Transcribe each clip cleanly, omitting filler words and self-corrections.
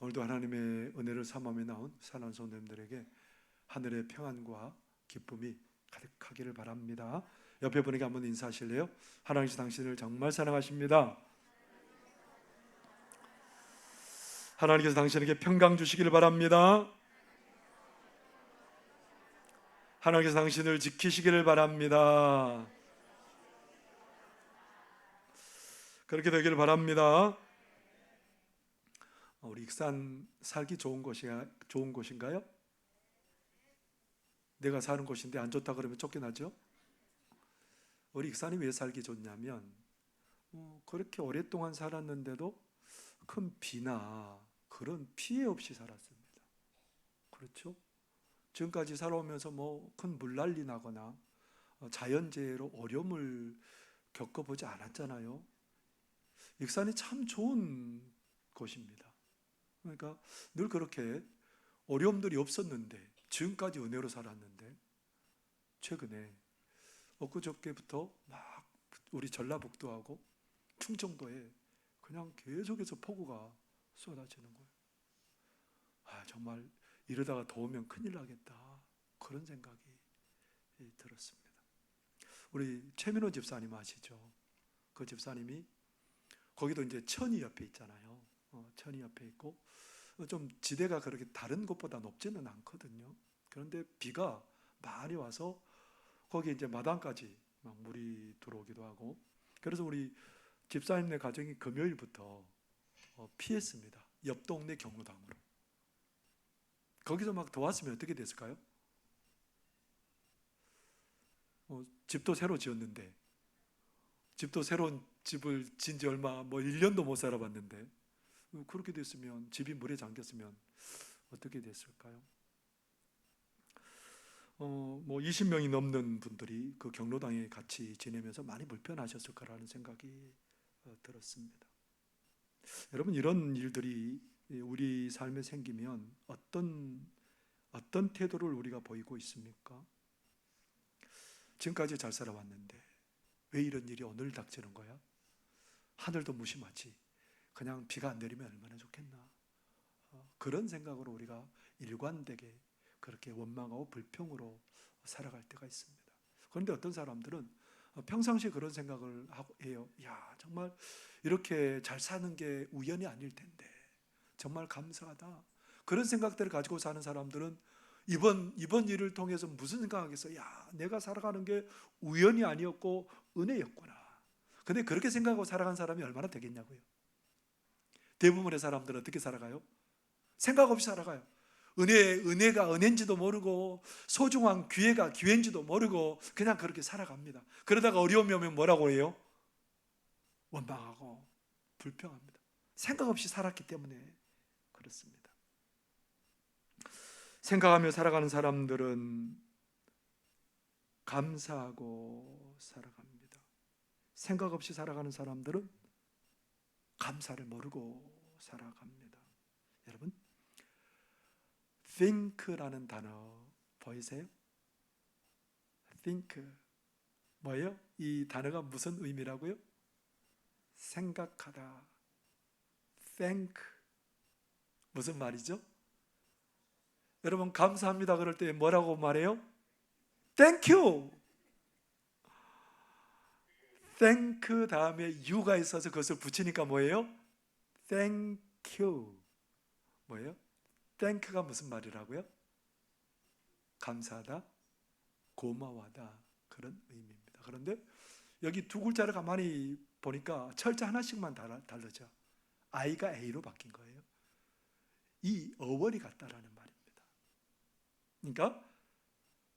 오늘도 하나님의 은혜를 삼함에 나온 사랑하는 성도님들에게 하늘의 평안과 기쁨이 가득하기를 바랍니다. 옆에 분에게 한번 인사하실래요? 하나님께서 당신을 정말 사랑하십니다. 하나님께서 당신에게 평강 주시기를 바랍니다. 하나님께서 당신을 지키시기를 바랍니다. 그렇게 되기를 바랍니다. 우리 익산 살기 좋은 곳인가요? 내가 사는 곳인데 안 좋다 그러면 쫓겨나죠? 우리 익산이 왜 살기 좋냐면 그렇게 오랫동안 살았는데도 큰 비나 그런 피해 없이 살았습니다. 그렇죠? 지금까지 살아오면서 큰 물난리 나거나 자연재해로 어려움을 겪어보지 않았잖아요. 익산이 참 좋은 곳입니다. 그러니까 늘 그렇게 어려움들이 없었는데 지금까지 은혜로 살았는데 최근에 엊그저께부터 막 우리 전라북도하고 충청도에 그냥 계속해서 폭우가 쏟아지는 거예요. 정말 이러다가 더우면 큰일 나겠다 그런 생각이 들었습니다. 우리 최민호 집사님 아시죠? 그 집사님이 거기도 이제 천이 옆에 있잖아요. 천이 옆에 있고 좀 지대가 그렇게 다른 곳보다 높지는 않거든요. 그런데 비가 많이 와서 거기 이제 마당까지 막 물이 들어오기도 하고, 그래서 우리 집사님네 가정이 금요일부터 피했습니다. 옆 동네 경로당으로. 거기서 막 도왔으면 어떻게 됐을까요? 집도 새로 지었는데, 집도 새로운 집을 지은 지 얼마 1년도 못 살아봤는데 그렇게 됐으면, 집이 물에 잠겼으면 어떻게 됐을까요? 20명이 넘는 분들이 그 경로당에 같이 지내면서 많이 불편하셨을 거라는 생각이 들었습니다. 여러분, 이런 일들이 우리 삶에 생기면 어떤 태도를 우리가 보이고 있습니까? 지금까지 잘 살아왔는데 왜 이런 일이 오늘 닥치는 거야? 하늘도 무심하지, 그냥 비가 안 내리면 얼마나 좋겠나, 그런 생각으로 우리가 일관되게 그렇게 원망하고 불평으로 살아갈 때가 있습니다. 그런데 어떤 사람들은 평상시에 그런 생각을 해요. 정말 이렇게 잘 사는 게 우연이 아닐 텐데 정말 감사하다, 그런 생각들을 가지고 사는 사람들은 이번 일을 통해서 무슨 생각하겠어? 내가 살아가는 게 우연이 아니었고 은혜였구나. 근데 그렇게 생각하고 살아간 사람이 얼마나 되겠냐고요. 대부분의 사람들은 어떻게 살아가요? 생각 없이 살아가요. 은혜가 은혜인지도 모르고 소중한 기회가 기회인지도 모르고 그냥 그렇게 살아갑니다. 그러다가 어려움이 오면 뭐라고 해요? 원망하고 불평합니다. 생각 없이 살았기 때문에 그렇습니다. 생각하며 살아가는 사람들은 감사하고 살아갑니다. 생각 없이 살아가는 사람들은 감사를 모르고 살아갑니다. 여러분, think라는 단어 보이세요? think 뭐예요? 이 단어가 무슨 의미라고요? 생각하다. thank 무슨 말이죠? 여러분, 감사합니다 그럴 때 뭐라고 말해요? thank you. thank 다음에 you가 있어서 그것을 붙이니까 뭐예요? thank you. 뭐예요? thank가 무슨 말이라고요? 감사하다, 고마워하다, 그런 의미입니다. 그런데 여기 두 글자를 가만히 보니까 철자 하나씩만 다르죠. I가 A로 바뀐 거예요. 이 어원이 같다라는 말입니다. 그러니까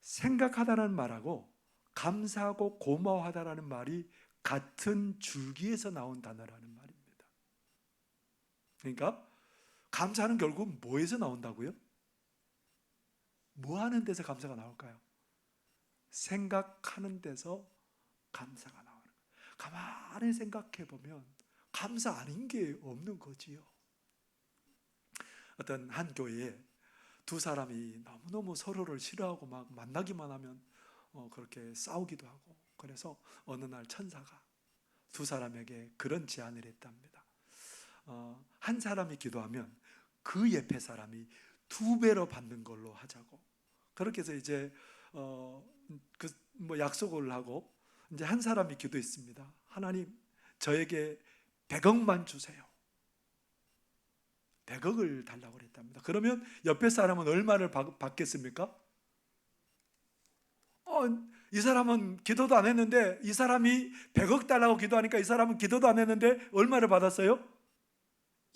생각하다는 말하고 감사하고 고마워하다라는 말이 같은 줄기에서 나온 단어라는 말입니다. 그러니까 감사는 결국 뭐에서 나온다고요? 뭐 하는 데서 감사가 나올까요? 생각하는 데서 감사가 나오는 거예요. 가만히 생각해 보면 감사 아닌 게 없는 거지요. 어떤 한 교회에 두 사람이 너무너무 서로를 싫어하고 막 만나기만 하면 그렇게 싸우기도 하고, 그래서 어느 날 천사가 두 사람에게 그런 제안을 했답니다. 한 사람이 기도하면 그 옆에 사람이 2배로 받는 걸로 하자고. 그렇게 해서 이제 약속을 하고 이제 한 사람이 기도했습니다. 하나님, 저에게 100억만 주세요. 100억을 달라고 그랬답니다. 그러면 옆에 사람은 얼마를 받겠습니까? 이 사람은 기도도 안 했는데, 이 사람이 100억 달라고 기도하니까 이 사람은 기도도 안 했는데 얼마를 받았어요?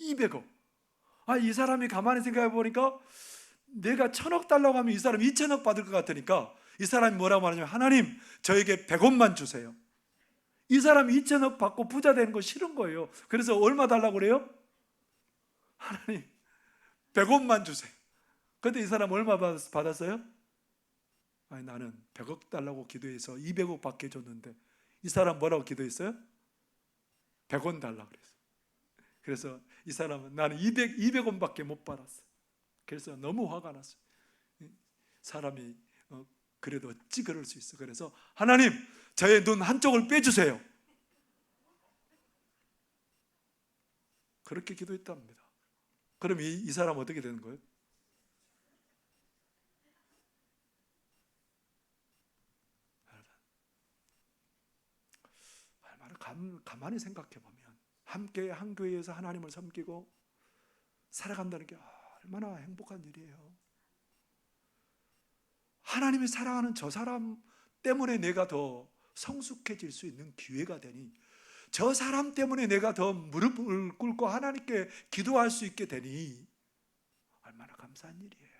200억. 이 사람이 가만히 생각해 보니까 내가 1000억 달라고 하면 이 사람이 2000억 받을 것 같으니까 이 사람이 뭐라고 말하냐면, 하나님, 저에게 100억만 주세요. 이 사람이 2000억 받고 부자 되는 거 싫은 거예요. 그래서 얼마 달라고 그래요? 하나님, 100억만 주세요. 근데 이 사람 얼마 받았어요? 나는 100억 달라고 기도해서 200억 받게 해줬는데, 이 사람 뭐라고 기도했어요? 100원 달라고 그랬어요. 그래서 이 사람은 나는 200원밖에 못 받았어. 그래서 너무 화가 났어요. 사람이 그래도 어찌 그럴 수 있어. 그래서 하나님, 저의 눈 한쪽을 빼주세요. 그렇게 기도했답니다. 그럼 이 사람 어떻게 되는 거예요? 가만히 생각해 보면 함께 한 교회에서 하나님을 섬기고 살아간다는 게 얼마나 행복한 일이에요. 하나님이 사랑하는 저 사람 때문에 내가 더 성숙해질 수 있는 기회가 되니, 저 사람 때문에 내가 더 무릎을 꿇고 하나님께 기도할 수 있게 되니 얼마나 감사한 일이에요.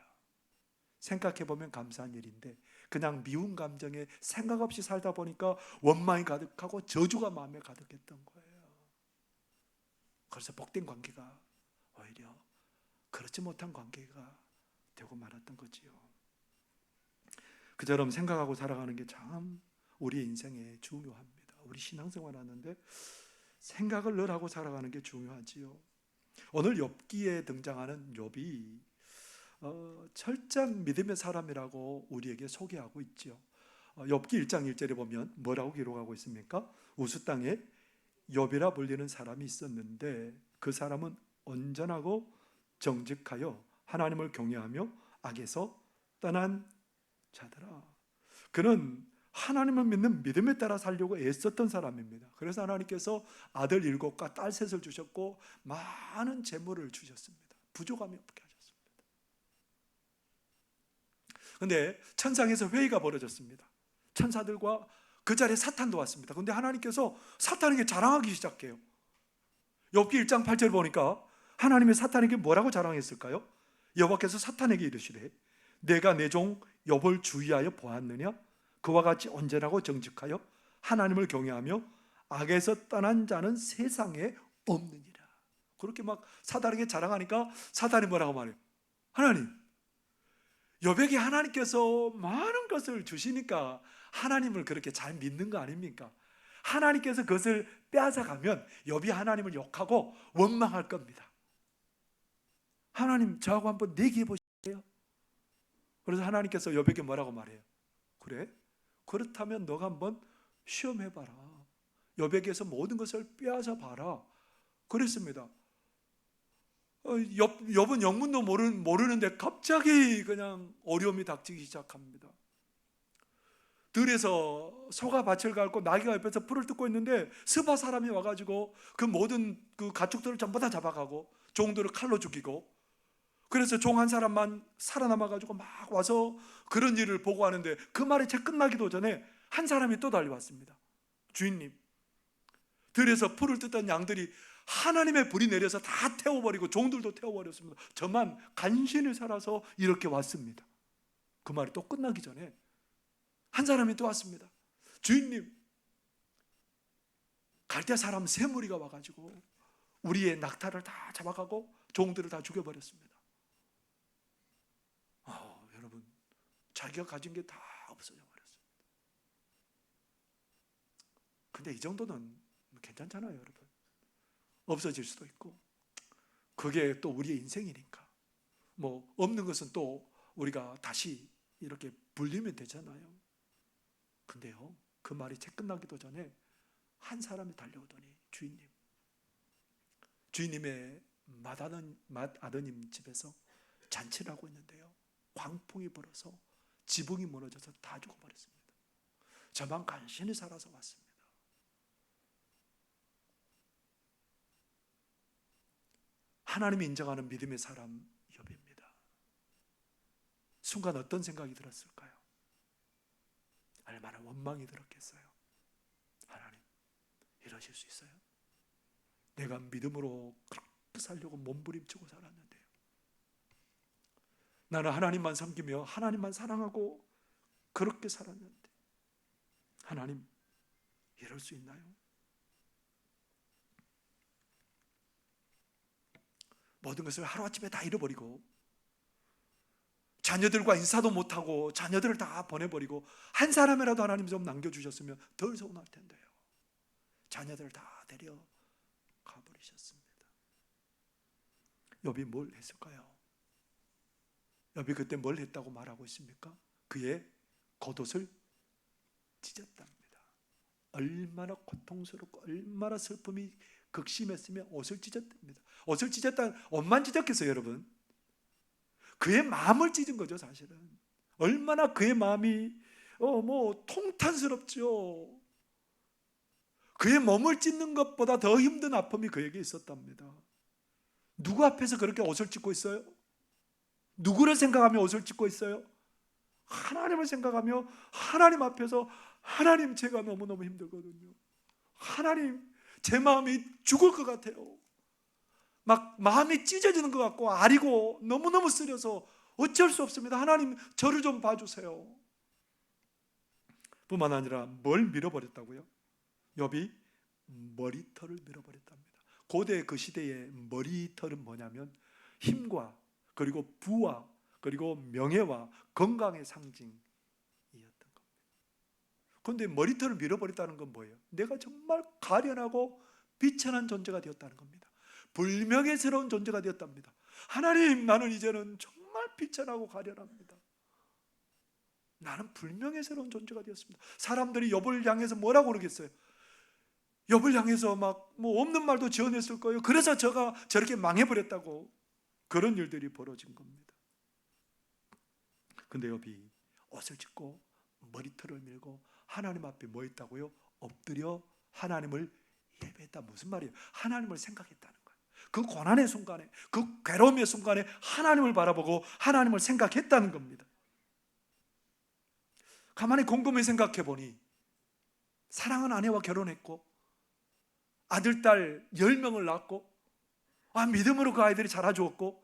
생각해 보면 감사한 일인데, 그냥 미운 감정에 생각 없이 살다 보니까 원망이 가득하고 저주가 마음에 가득했던 거예요. 그래서 복된 관계가 오히려 그렇지 못한 관계가 되고 말았던 거지요. 그처럼 생각하고 살아가는 게 참 우리의 인생에 중요합니다. 우리 신앙생활 하는데 생각을 늘 하고 살아가는 게 중요하지요. 오늘 욥기에 등장하는 욥이 철저한 믿음의 사람이라고 우리에게 소개하고 있죠. 욥기 1장 1절에 보면 뭐라고 기록하고 있습니까? 우스 땅에 욥이라 불리는 사람이 있었는데 그 사람은 온전하고 정직하여 하나님을 경외하며 악에서 떠난 자더라. 그는 하나님을 믿는 믿음에 따라 살려고 애썼던 사람입니다. 그래서 하나님께서 아들 7과 딸 3을 주셨고 많은 재물을 주셨습니다. 부족함이 없게 하셨습니다. 그런데 천상에서 회의가 벌어졌습니다. 천사들과 그 자리에 사탄도 왔습니다. 그런데 하나님께서 사탄에게 자랑하기 시작해요. 욥기 1장 8절 보니까 하나님이 사탄에게 뭐라고 자랑했을까요? 여호와께서 사탄에게 이르시되 내가 내 종 욥을 주의하여 보았느냐? 그와 같이 온전하고 정직하여 하나님을 경외하며 악에서 떠난 자는 세상에 없느니라. 그렇게 막 사탄에게 자랑하니까 사탄이 뭐라고 말해요? 하나님, 욥에게 하나님께서 많은 것을 주시니까 하나님을 그렇게 잘 믿는 거 아닙니까? 하나님께서 그것을 빼앗아가면 욥이 하나님을 욕하고 원망할 겁니다. 하나님, 저하고 한번 내기해 보실래요? 그래서 하나님께서 욥에게 뭐라고 말해요? 그래? 그렇다면 너가 한번 시험해봐라. 욥에게서 모든 것을 빼앗아 봐라. 그랬습니다. 욥은 영문도 모르는데 갑자기 그냥 어려움이 닥치기 시작합니다. 들에서 소가 밭을 갈고 나귀가 옆에서 풀을 뜯고 있는데 스바 사람이 와가지고 그 모든 그 가축들을 전부 다 잡아가고 종들을 칼로 죽이고, 그래서 종 한 사람만 살아남아가지고 막 와서 그런 일을 보고하는데 그 말이 채 끝나기도 전에 한 사람이 또 달려왔습니다. 주인님, 들에서 풀을 뜯던 양들이 하나님의 불이 내려서 다 태워버리고 종들도 태워버렸습니다. 저만 간신히 살아서 이렇게 왔습니다. 그 말이 또 끝나기 전에 한 사람이 또 왔습니다. 주인님, 갈대 사람 3무리가 와가지고 우리의 낙타를 다 잡아가고 종들을 다 죽여버렸습니다. 여러분, 자기가 가진 게 다 없어져 버렸습니다. 근데 이 정도는 괜찮잖아요, 여러분. 없어질 수도 있고 그게 또 우리의 인생이니까 뭐 없는 것은 또 우리가 다시 이렇게 불리면 되잖아요. 근데요, 그 말이 채 끝나기도 전에 한 사람이 달려오더니 주인님의 맏아드님 집에서 잔치를 하고 있는데요, 광풍이 불어서 지붕이 무너져서 다 죽어버렸습니다. 저만 간신히 살아서 왔습니다. 하나님이 인정하는 믿음의 사람 욥입니다. 순간 어떤 생각이 들었을까요? 얼마나 원망이 들었겠어요. 하나님, 이러실 수 있어요? 내가 믿음으로 그렇게 살려고 몸부림치고 살았는데요, 나는 하나님만 섬기며 하나님만 사랑하고 그렇게 살았는데 하나님, 이럴 수 있나요? 모든 것을 하루아침에 다 잃어버리고 자녀들과 인사도 못하고 자녀들을 다 보내버리고 한 사람이라도 하나님 좀 남겨주셨으면 덜 서운할 텐데요, 자녀들을 다 데려가 버리셨습니다. 욥이 뭘 했을까요? 욥이 그때 뭘 했다고 말하고 있습니까? 그의 겉옷을 찢었답니다. 얼마나 고통스럽고 얼마나 슬픔이 극심했으면 옷을 찢었답니다. 옷을 찢었다는, 옷만 찢었겠어요 여러분? 그의 마음을 찢은 거죠 사실은. 얼마나 그의 마음이 통탄스럽죠. 그의 몸을 찢는 것보다 더 힘든 아픔이 그에게 있었답니다. 누구 앞에서 그렇게 옷을 찢고 있어요? 누구를 생각하며 옷을 찢고 있어요? 하나님을 생각하며 하나님 앞에서, 하나님, 제가 너무너무 힘들거든요. 하나님, 제 마음이 죽을 것 같아요. 막 마음이 찢어지는 것 같고 아리고 너무너무 쓰려서 어쩔 수 없습니다. 하나님, 저를 좀 봐주세요. 뿐만 아니라 뭘 밀어버렸다고요? 욥이 머리털을 밀어버렸답니다. 고대 그 시대의 머리털은 뭐냐면 힘과 그리고 부와 그리고 명예와 건강의 상징이었던 겁니다. 그런데 머리털을 밀어버렸다는 건 뭐예요? 내가 정말 가련하고 비천한 존재가 되었다는 겁니다. 불명예스러운 존재가 되었답니다. 하나님, 나는 이제는 정말 비천하고 가련합니다. 나는 불명예스러운 존재가 되었습니다. 사람들이 욥을 향해서 뭐라고 그러겠어요? 욥을 향해서 막 없는 말도 지어냈을 거예요. 그래서 저가 저렇게 망해버렸다고. 그런 일들이 벌어진 겁니다. 근데 욥이 옷을 찢고 머리털을 밀고 하나님 앞에 뭐 했다고요? 엎드려 하나님을 예배했다. 무슨 말이에요? 하나님을 생각했다는 거예요. 그 고난의 순간에, 그 괴로움의 순간에 하나님을 바라보고 하나님을 생각했다는 겁니다. 가만히 곰곰이 생각해 보니 사랑하는 아내와 결혼했고 아들, 딸 10명을 낳았고 믿음으로 그 아이들이 자라주었고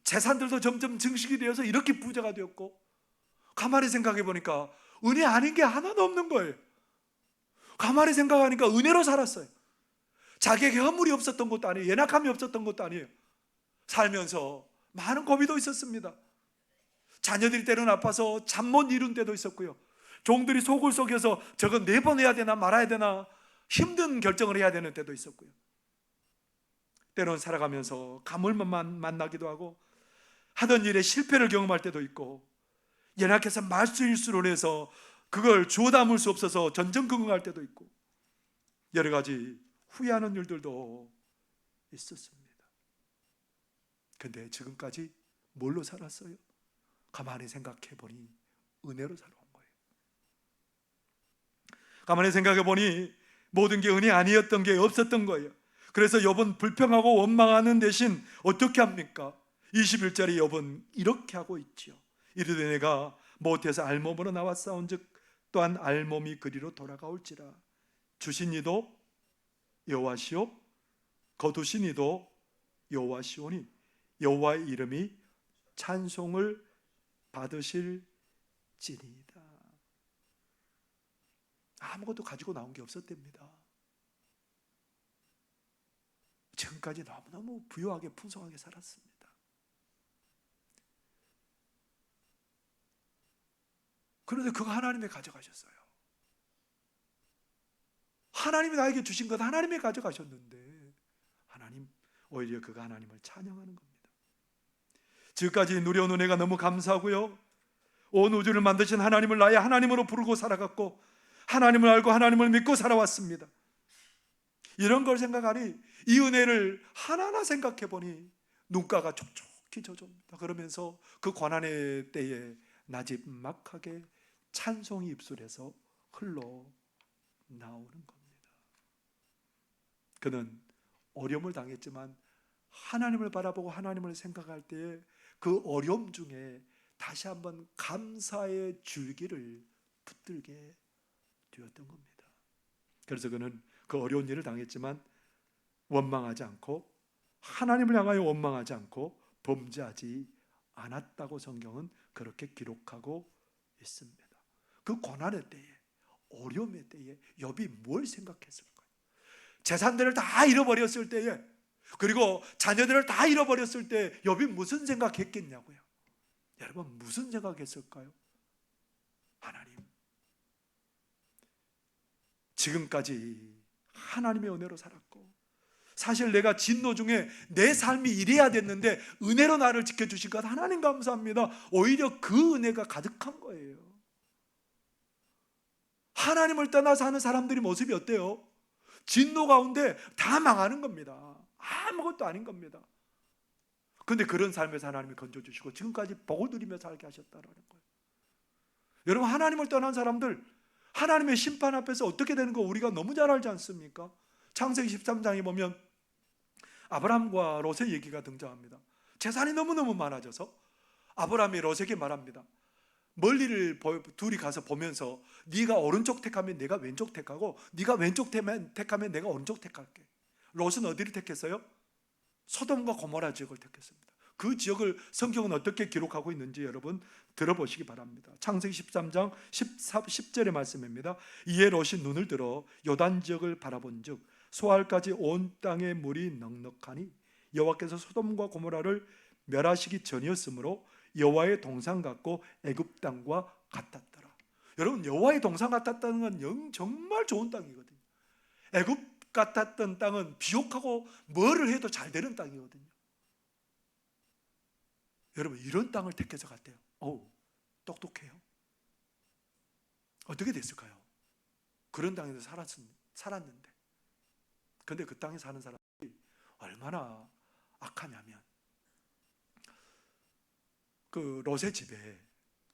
재산들도 점점 증식이 되어서 이렇게 부자가 되었고, 가만히 생각해 보니까 은혜 아닌 게 하나도 없는 거예요. 가만히 생각하니까 은혜로 살았어요. 자기에게 허물이 없었던 것도 아니에요. 연약함이 없었던 것도 아니에요. 살면서 많은 고비도 있었습니다. 자녀들이 때로는 아파서 잠 못 이룬 때도 있었고요. 종들이 속을 속여서 저거 내보내야 되나 말아야 되나 힘든 결정을 해야 되는 때도 있었고요. 때로는 살아가면서 가물만 만나기도 하고 하던 일에 실패를 경험할 때도 있고, 연약해서 말수일수로 해서 그걸 주워 담을 수 없어서 전전긍긍할 때도 있고, 여러 가지 후회하는 일들도 있었습니다. 근데 지금까지 뭘로 살았어요? 가만히 생각해 보니 은혜로 살아온 거예요. 가만히 생각해 보니 모든 게 은혜 아니었던 게 없었던 거예요. 그래서 욥은 불평하고 원망하는 대신 어떻게 합니까? 21절에 욥은 이렇게 하고 있지요. 이르되 내가 못해서 알몸으로 나왔사온즉 또한 알몸이 그리로 돌아가올지라. 주신 이도 여호와시오 거두신 이도 여호와시오니 여호와의 이름이 찬송을 받으실지니이다. 아무것도 가지고 나온 게 없었답니다. 지금까지 너무너무 부유하게 풍성하게 살았습니다. 그런데 그거 하나님이 가져가셨어요. 하나님이 나에게 주신 것 하나님이 가져가셨는데 하나님, 오히려 그가 하나님을 찬양하는 겁니다. 지금까지 누려온 은혜가 너무 감사하고요, 온 우주를 만드신 하나님을 나의 하나님으로 부르고 살아갔고 하나님을 알고 하나님을 믿고 살아왔습니다. 이런 걸 생각하니 이 은혜를 하나하나 생각해 보니 눈가가 촉촉히 젖어옵니다. 그러면서 그 고난의 때에 나지막하게 찬송이 입술에서 흘러 나오는 겁니다. 그는 어려움을 당했지만 하나님을 바라보고 하나님을 생각할 때에 그 어려움 중에 다시 한번 감사의 줄기를 붙들게 되었던 겁니다. 그래서 그는 그 어려운 일을 당했지만 원망하지 않고 하나님을 향하여 원망하지 않고 범죄하지 않았다고 성경은 그렇게 기록하고 있습니다. 그 고난의 때에, 어려움의 때에 욥이 뭘 생각했을까요? 재산들을 다 잃어버렸을 때에, 그리고 자녀들을 다 잃어버렸을 때 욥이 무슨 생각했겠냐고요. 여러분, 무슨 생각했을까요? 하나님, 지금까지 하나님의 은혜로 살았고, 사실 내가 진노 중에 내 삶이 이래야 됐는데 은혜로 나를 지켜주신 것 하나님 감사합니다. 오히려 그 은혜가 가득한 거예요. 하나님을 떠나 사는 사람들의 모습이 어때요? 진노 가운데 다 망하는 겁니다. 아무것도 아닌 겁니다. 그런데 그런 삶에서 하나님이 건져주시고 지금까지 복을 누리며 살게 하셨다는 거예요. 여러분, 하나님을 떠난 사람들, 하나님의 심판 앞에서 어떻게 되는 거 우리가 너무 잘 알지 않습니까? 창세기 13장에 보면 아브람과 롯의 얘기가 등장합니다. 재산이 너무너무 많아져서 아브람이 롯에게 말합니다. 멀리를 둘이 가서 보면서 네가 오른쪽 택하면 내가 왼쪽 택하고 네가 왼쪽 택하면 내가 오른쪽 택할게. 롯은 어디를 택했어요? 소돔과 고모라 지역을 택했습니다. 그 지역을 성경은 어떻게 기록하고 있는지 여러분 들어보시기 바랍니다. 창세기 13장 10절의 말씀입니다. 이에 롯이 눈을 들어 요단 지역을 바라본 즉 소알까지 온 땅에 물이 넉넉하니 여호와께서 소돔과 고모라를 멸하시기 전이었으므로 여호와의 동산 같고 애굽 땅과 같았더라. 여러분, 여호와의 동산 같았다는 건 정말 좋은 땅이거든요. 애굽 같았던 땅은 비옥하고 뭐를 해도 잘 되는 땅이거든요. 여러분, 이런 땅을 택해서 갔대요. 똑똑해요. 어떻게 됐을까요? 그런 땅에서 살았는데. 근데 그 땅에 사는 사람들이 얼마나 악하냐면 그 롯의 집에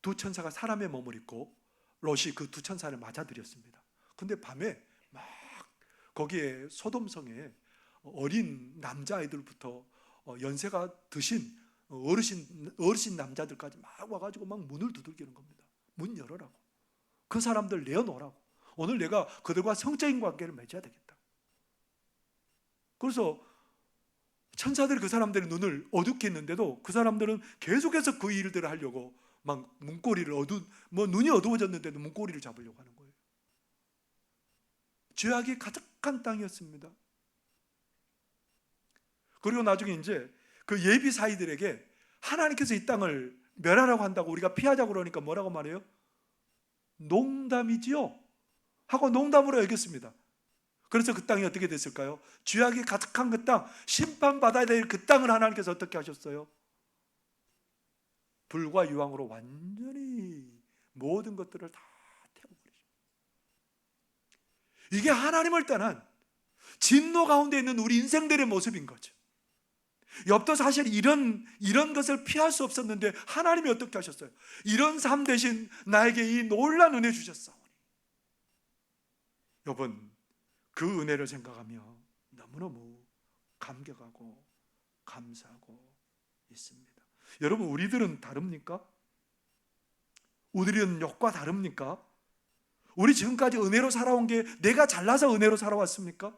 두 천사가 사람의 몸을 입고 롯이 그 두 천사를 맞아들였습니다. 근데 밤에 막 거기에 소돔성에 어린 남자아이들부터 연세가 드신 어르신 남자들까지 막 와가지고 막 문을 두들기는 겁니다. 문 열어라고. 그 사람들 내어놓으라고. 오늘 내가 그들과 성적인 관계를 맺어야 되겠다. 그래서 천사들이 그 사람들의 눈을 어둡게 했는데도 그 사람들은 계속해서 그 일들을 하려고 막 문고리를 눈이 어두워졌는데도 문고리를 잡으려고 하는 거예요. 죄악이 가득한 땅이었습니다. 그리고 나중에 이제 그 예비 사이들에게 하나님께서 이 땅을 멸하라고 한다고 우리가 피하자고 그러니까 뭐라고 말해요? 농담이지요? 하고 농담으로 여겼습니다. 그래서 그 땅이 어떻게 됐을까요? 죄악이 가득한 그 땅, 심판받아야 될 그 땅을 하나님께서 어떻게 하셨어요? 불과 유황으로 완전히 모든 것들을 다 태워버리죠. 이게 하나님을 떠난 진노 가운데 있는 우리 인생들의 모습인 거죠. 욥도 사실 이런 것을 피할 수 없었는데 하나님이 어떻게 하셨어요? 이런 삶 대신 나에게 이 놀라운 은혜 주셨사오니. 욥은 그 은혜를 생각하며 너무너무 감격하고 감사하고 있습니다. 여러분, 우리들은 다릅니까? 우리들은 욥과 다릅니까? 우리 지금까지 은혜로 살아온 게 내가 잘나서 은혜로 살아왔습니까?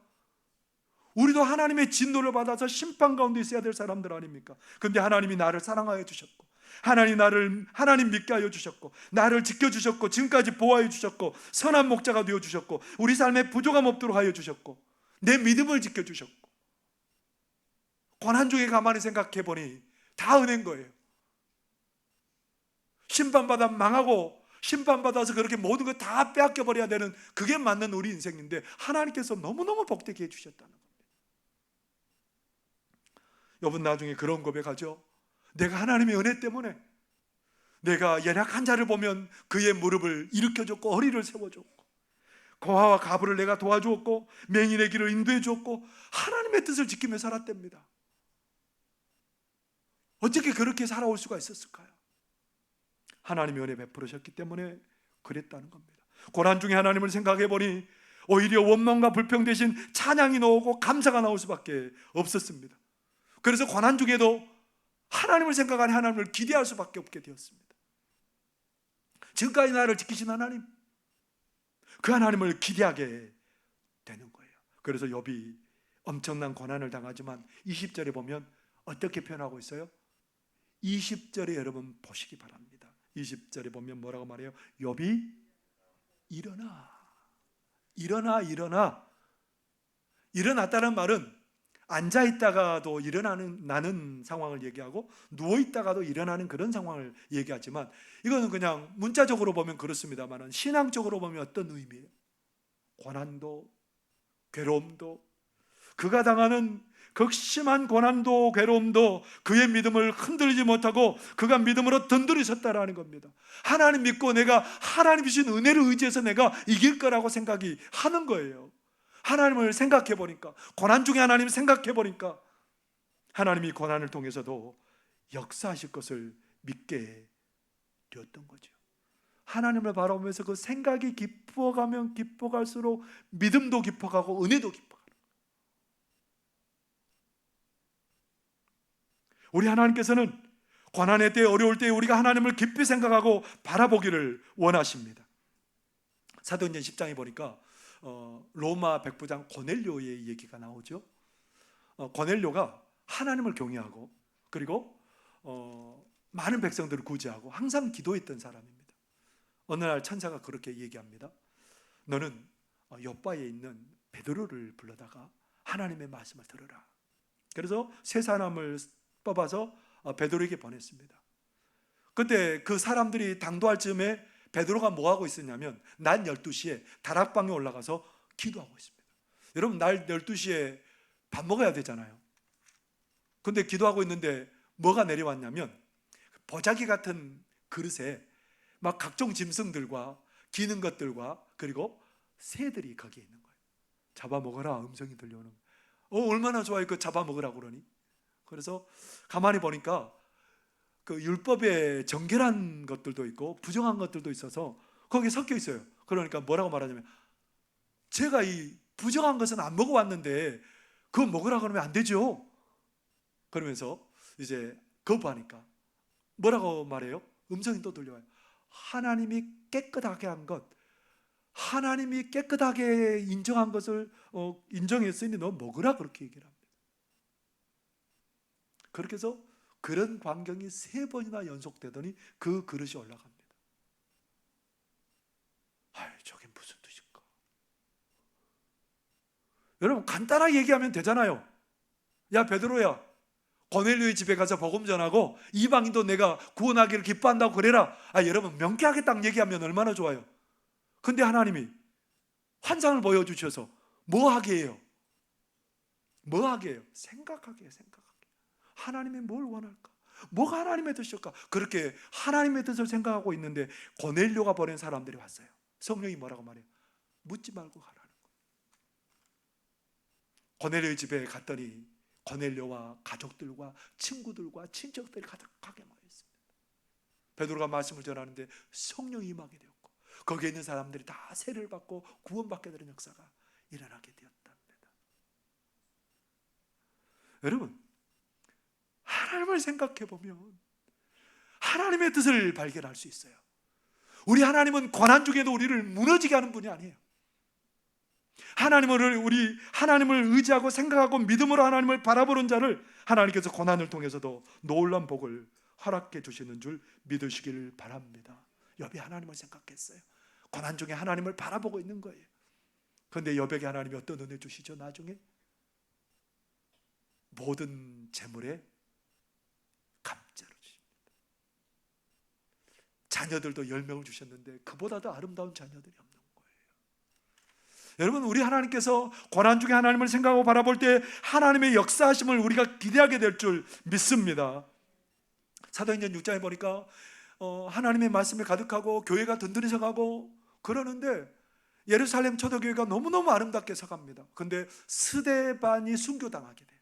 우리도 하나님의 진노를 받아서 심판 가운데 있어야 될 사람들 아닙니까? 그런데 하나님이 나를 사랑하여 주셨고 하나님 믿게 하여 주셨고 나를 지켜주셨고 지금까지 보호하여 주셨고 선한 목자가 되어 주셨고 우리 삶에 부족함 없도록 하여 주셨고 내 믿음을 지켜주셨고 고난 중에 가만히 생각해 보니 다 은혜인 거예요. 심판받아 망하고 심판받아서 그렇게 모든 걸 다 빼앗겨 버려야 되는 그게 맞는 우리 인생인데 하나님께서 너무너무 복되게 해주셨다는 겁니다. 여러분, 나중에 그런 고백하죠. 내가 하나님의 은혜 때문에 내가 연약한 자를 보면 그의 무릎을 일으켜줬고 허리를 세워줬고 고아와 가부를 내가 도와주었고 맹인의 길을 인도해 주었고 하나님의 뜻을 지키며 살았답니다. 어떻게 그렇게 살아올 수가 있었을까요? 하나님이 은혜 베풀으셨기 때문에 그랬다는 겁니다. 고난 중에 하나님을 생각해 보니 오히려 원망과 불평 대신 찬양이 나오고 감사가 나올 수밖에 없었습니다. 그래서 고난 중에도 하나님을 생각하니 하나님을 기대할 수밖에 없게 되었습니다. 지금까지 나를 지키신 하나님, 그 하나님을 기대하게 되는 거예요. 그래서 욥이 엄청난 고난을 당하지만 20절에 보면 어떻게 표현하고 있어요? 20절에 여러분 보시기 바랍니다. 20절에 보면 뭐라고 말해요? 욥이 일어나, 일어나, 일어나. 일어났다는 말은 앉아있다가도 일어나는 상황을 얘기하고 누워있다가도 일어나는 그런 상황을 얘기하지만 이거는 그냥 문자적으로 보면 그렇습니다만 신앙적으로 보면 어떤 의미예요? 고난도 괴로움도 그가 당하는 극심한 고난도 괴로움도 그의 믿음을 흔들지 못하고 그가 믿음으로 든든히 섰다라는 겁니다. 하나님 믿고 내가 하나님 주신 은혜를 의지해서 내가 이길 거라고 생각이 하는 거예요. 하나님을 생각해 보니까, 고난 중에 하나님 생각해 보니까 하나님이 고난을 통해서도 역사하실 것을 믿게 되었던 거죠. 하나님을 바라보면서 그 생각이 깊어가면 깊어갈수록 믿음도 깊어가고 은혜도 깊어가는 거예요. 우리 하나님께서는 고난의 때, 어려울 때 우리가 하나님을 깊이 생각하고 바라보기를 원하십니다. 사도행전 10장에 보니까 로마 백부장 고넬료의 얘기가 나오죠. 고넬료가 하나님을 경외하고 그리고 많은 백성들을 구제하고 항상 기도했던 사람입니다. 어느 날 천사가 그렇게 얘기합니다. 너는 옆바에 있는 베드로를 불러다가 하나님의 말씀을 들으라. 그래서 세 사람을 뽑아서 베드로에게 보냈습니다. 그때 그 사람들이 당도할 즈음에 베드로가 뭐하고 있었냐면 낮 12시에 다락방에 올라가서 기도하고 있습니다. 여러분, 날 12시에 밥 먹어야 되잖아요. 근데 기도하고 있는데 뭐가 내려왔냐면 보자기 같은 그릇에 막 각종 짐승들과 기는 것들과 그리고 새들이 거기에 있는 거예요. 잡아먹어라 음성이 들려오는 거예요. 얼마나 좋아요. 그 잡아먹으라고 그러니. 그래서 가만히 보니까 그 율법에 정결한 것들도 있고 부정한 것들도 있어서 거기에 섞여 있어요. 그러니까 뭐라고 말하냐면 제가 이 부정한 것은 안 먹어왔는데 그거 먹으라 그러면 안 되죠. 그러면서 이제 거부하니까 뭐라고 말해요? 음성이 또 들려와요. 하나님이 깨끗하게 한 것, 하나님이 깨끗하게 인정한 것을 인정했으니 너 먹으라 그렇게 얘기를 합니다. 그렇게 해서 그런 광경이 3번이나 연속되더니 그 그릇이 올라갑니다. 저게 무슨 뜻일까? 여러분, 간단하게 얘기하면 되잖아요. 야 베드로야, 고넬료의 집에 가서 복음 전하고 이방인도 내가 구원하기를 기뻐한다고 그래라. 여러분, 명쾌하게 딱 얘기하면 얼마나 좋아요. 근데 하나님이 환상을 보여주셔서 뭐 하게 해요? 뭐 하게 해요? 생각하게 해요. 생각하게. 하나님이 뭘 원할까? 뭐가 하나님의 뜻일까? 그렇게 하나님의 뜻을 생각하고 있는데 고넬료가 보낸 사람들이 왔어요. 성령이 뭐라고 말해요? 묻지 말고 가라는 거예요. 고넬료의 집에 갔더니 고넬료와 가족들과 친구들과 친척들이 가득하게 모여 있습니다. 베드로가 말씀을 전하는데 성령이 임하게 되었고 거기에 있는 사람들이 다 세례를 받고 구원받게 되는 역사가 일어나게 되었답니다. 여러분, 하나님을 생각해 보면 하나님의 뜻을 발견할 수 있어요. 우리 하나님은 고난 중에도 우리를 무너지게 하는 분이 아니에요. 하나님을 의지하고 생각하고 믿음으로 하나님을 바라보는 자를 하나님께서 고난을 통해서도 놀라운 복을 허락해 주시는 줄 믿으시길 바랍니다. 욥이 하나님을 생각했어요. 고난 중에 하나님을 바라보고 있는 거예요. 그런데 욥에게 하나님이 어떤 은혜 주시죠? 나중에 모든 재물에 갑자로 주십니다. 자녀들도 10명을 주셨는데 그보다도 아름다운 자녀들이 없는 거예요. 여러분, 우리 하나님께서 고난 중에 하나님을 생각하고 바라볼 때 하나님의 역사하심을 우리가 기대하게 될 줄 믿습니다. 사도행전 6장에 보니까 하나님의 말씀에 가득하고 교회가 든든히 서가고 그러는데 예루살렘 초대교회가 너무너무 아름답게 서갑니다. 근데 스데반이 순교당하게 돼요.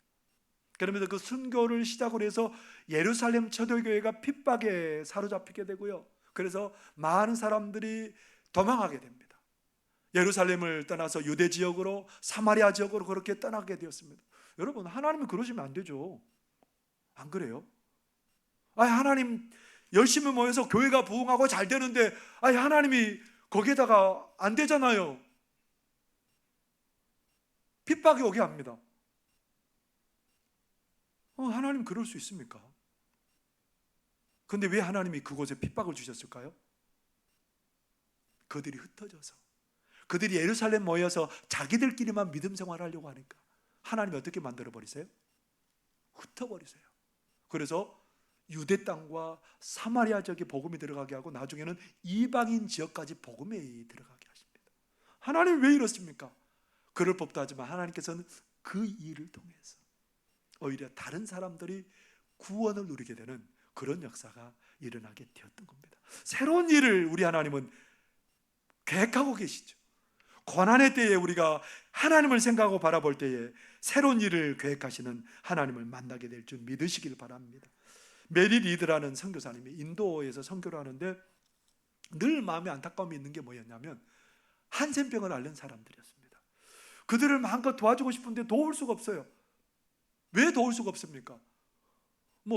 그러면서 그 순교를 시작으로 해서 예루살렘 초대교회가 핍박에 사로잡히게 되고요. 그래서 많은 사람들이 도망하게 됩니다. 예루살렘을 떠나서 유대 지역으로, 사마리아 지역으로 그렇게 떠나게 되었습니다. 여러분, 하나님은 그러시면 안 되죠. 안 그래요? 하나님 열심히 모여서 교회가 부흥하고 잘 되는데 하나님이 거기에다가 안 되잖아요. 핍박이 오게 합니다. 하나님 그럴 수 있습니까? 근데 왜 하나님이 그곳에 핍박을 주셨을까요? 그들이 흩어져서, 그들이 예루살렘 모여서 자기들끼리만 믿음 생활하려고 하니까 하나님이 어떻게 만들어 버리세요? 흩어버리세요. 그래서 유대 땅과 사마리아 지역에 복음이 들어가게 하고 나중에는 이방인 지역까지 복음이 들어가게 하십니다. 하나님이 왜 이렇습니까? 그럴 법도 하지만 하나님께서는 그 일을 통해서 오히려 다른 사람들이 구원을 누리게 되는 그런 역사가 일어나게 되었던 겁니다. 새로운 일을 우리 하나님은 계획하고 계시죠. 고난의 때에 우리가 하나님을 생각하고 바라볼 때에 새로운 일을 계획하시는 하나님을 만나게 될 줄 믿으시길 바랍니다. 메리 리드라는 선교사님이 인도에서 선교를 하는데 늘 마음에 안타까움이 있는 게 뭐였냐면 한센병을 앓는 사람들이었습니다. 그들을 마음껏 도와주고 싶은데 도울 수가 없어요. 왜 도울 수가 없습니까?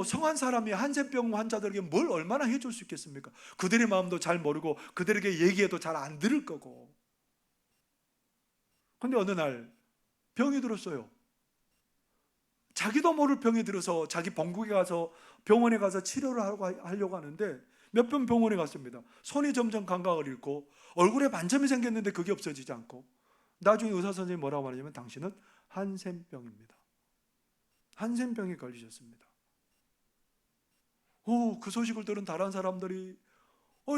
성한 사람이 한센병 환자들에게 뭘 얼마나 해줄 수 있겠습니까? 그들의 마음도 잘 모르고 그들에게 얘기해도 잘 안 들을 거고. 근데 어느 날 병이 들었어요. 자기도 모를 병이 들어서 자기 본국에 가서 병원에 가서 치료를 하려고 하는데 몇 번 병원에 갔습니다. 손이 점점 감각을 잃고 얼굴에 반점이 생겼는데 그게 없어지지 않고 나중에 의사 선생님이 뭐라고 하냐면 당신은 한센병입니다. 한센병에 걸리셨습니다. 그 소식을 들은 다른 사람들이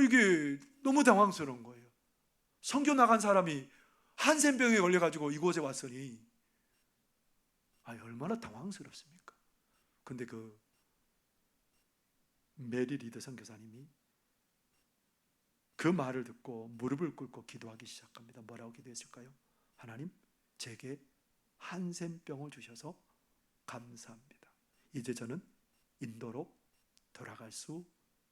이게 너무 당황스러운 거예요. 선교 나간 사람이 한센병에 걸려가지고 이곳에 왔으니 얼마나 당황스럽습니까? 근데 그 메리 리드 선교사님이 그 말을 듣고 무릎을 꿇고 기도하기 시작합니다. 뭐라고 기도했을까요? 하나님, 제게 한센병을 주셔서 감사합니다. 이제 저는 인도로 돌아갈 수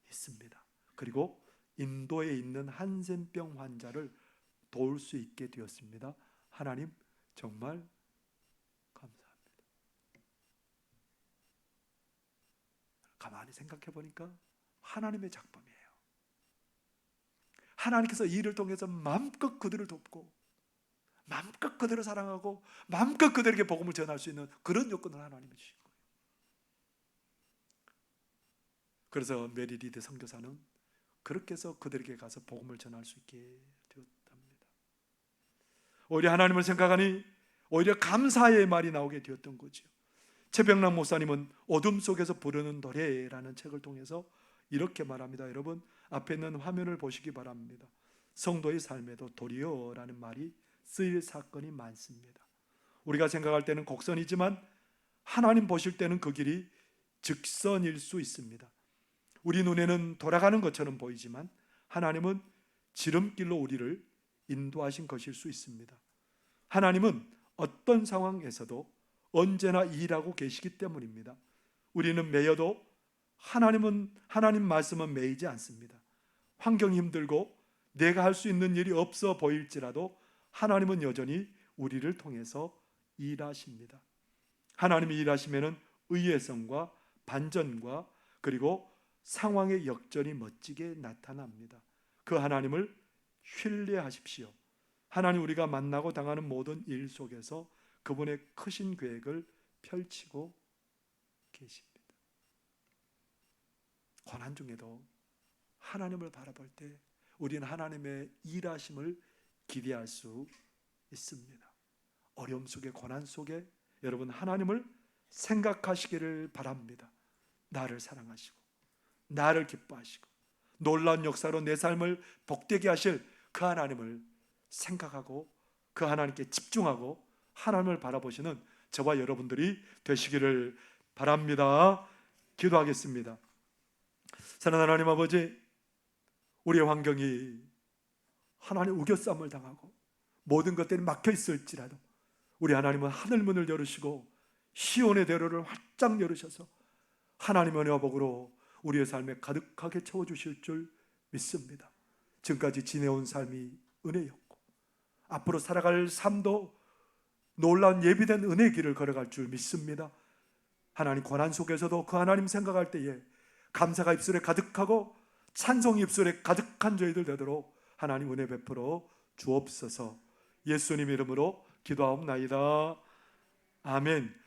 있습니다. 그리고 인도에 있는 한센병 환자를 도울 수 있게 되었습니다. 하나님, 정말 감사합니다. 가만히 생각해 보니까 하나님의 작품이에요. 하나님께서 이 일을 통해서 마음껏 그들을 돕고 마음껏 그들을 사랑하고 마음껏 그들에게 복음을 전할 수 있는 그런 요건을 하나님이 주신 거예요. 그래서 메리 리드 선교사는 그렇게 해서 그들에게 가서 복음을 전할 수 있게 되었답니다. 오히려 하나님을 생각하니 오히려 감사의 말이 나오게 되었던 거죠. 최병남 목사님은 어둠 속에서 부르는 노래라는 책을 통해서 이렇게 말합니다. 여러분, 앞에 있는 화면을 보시기 바랍니다. 성도의 삶에도 도리어라는 말이 쓰일 사건이 많습니다. 우리가 생각할 때는 곡선이지만 하나님 보실 때는 그 길이 직선일 수 있습니다. 우리 눈에는 돌아가는 것처럼 보이지만 하나님은 지름길로 우리를 인도하신 것일 수 있습니다. 하나님은 어떤 상황에서도 언제나 일하고 계시기 때문입니다. 우리는 매여도 하나님 말씀은 매이지 않습니다. 환경이 힘들고 내가 할 수 있는 일이 없어 보일지라도 하나님은 여전히 우리를 통해서 일하십니다. 하나님이 일하시면은 의외성과 반전과 그리고 상황의 역전이 멋지게 나타납니다. 그 하나님을 신뢰하십시오. 하나님, 우리가 만나고 당하는 모든 일 속에서 그분의 크신 계획을 펼치고 계십니다. 고난 중에도 하나님을 바라볼 때 우리는 하나님의 일하심을 기대할 수 있습니다. 어려움 속에, 고난 속에 여러분 하나님을 생각하시기를 바랍니다. 나를 사랑하시고 나를 기뻐하시고 놀라운 역사로 내 삶을 복되게 하실 그 하나님을 생각하고 그 하나님께 집중하고 하나님을 바라보시는 저와 여러분들이 되시기를 바랍니다. 기도하겠습니다. 사랑하는 하나님 아버지, 우리의 환경이 하나님 우겨쌈을 당하고 모든 것들이 막혀 있을지라도 우리 하나님은 하늘문을 열으시고 시온의 대로를 활짝 열으셔서 하나님의 은혜와 복으로 우리의 삶에 가득하게 채워주실 줄 믿습니다. 지금까지 지내온 삶이 은혜였고 앞으로 살아갈 삶도 놀라운 예비된 은혜의 길을 걸어갈 줄 믿습니다. 하나님 고난 속에서도 그 하나님 생각할 때에 감사가 입술에 가득하고 찬송이 입술에 가득한 저희들 되도록 하나님 은혜 베풀어 주옵소서. 예수님 이름으로 기도하옵나이다. 아멘.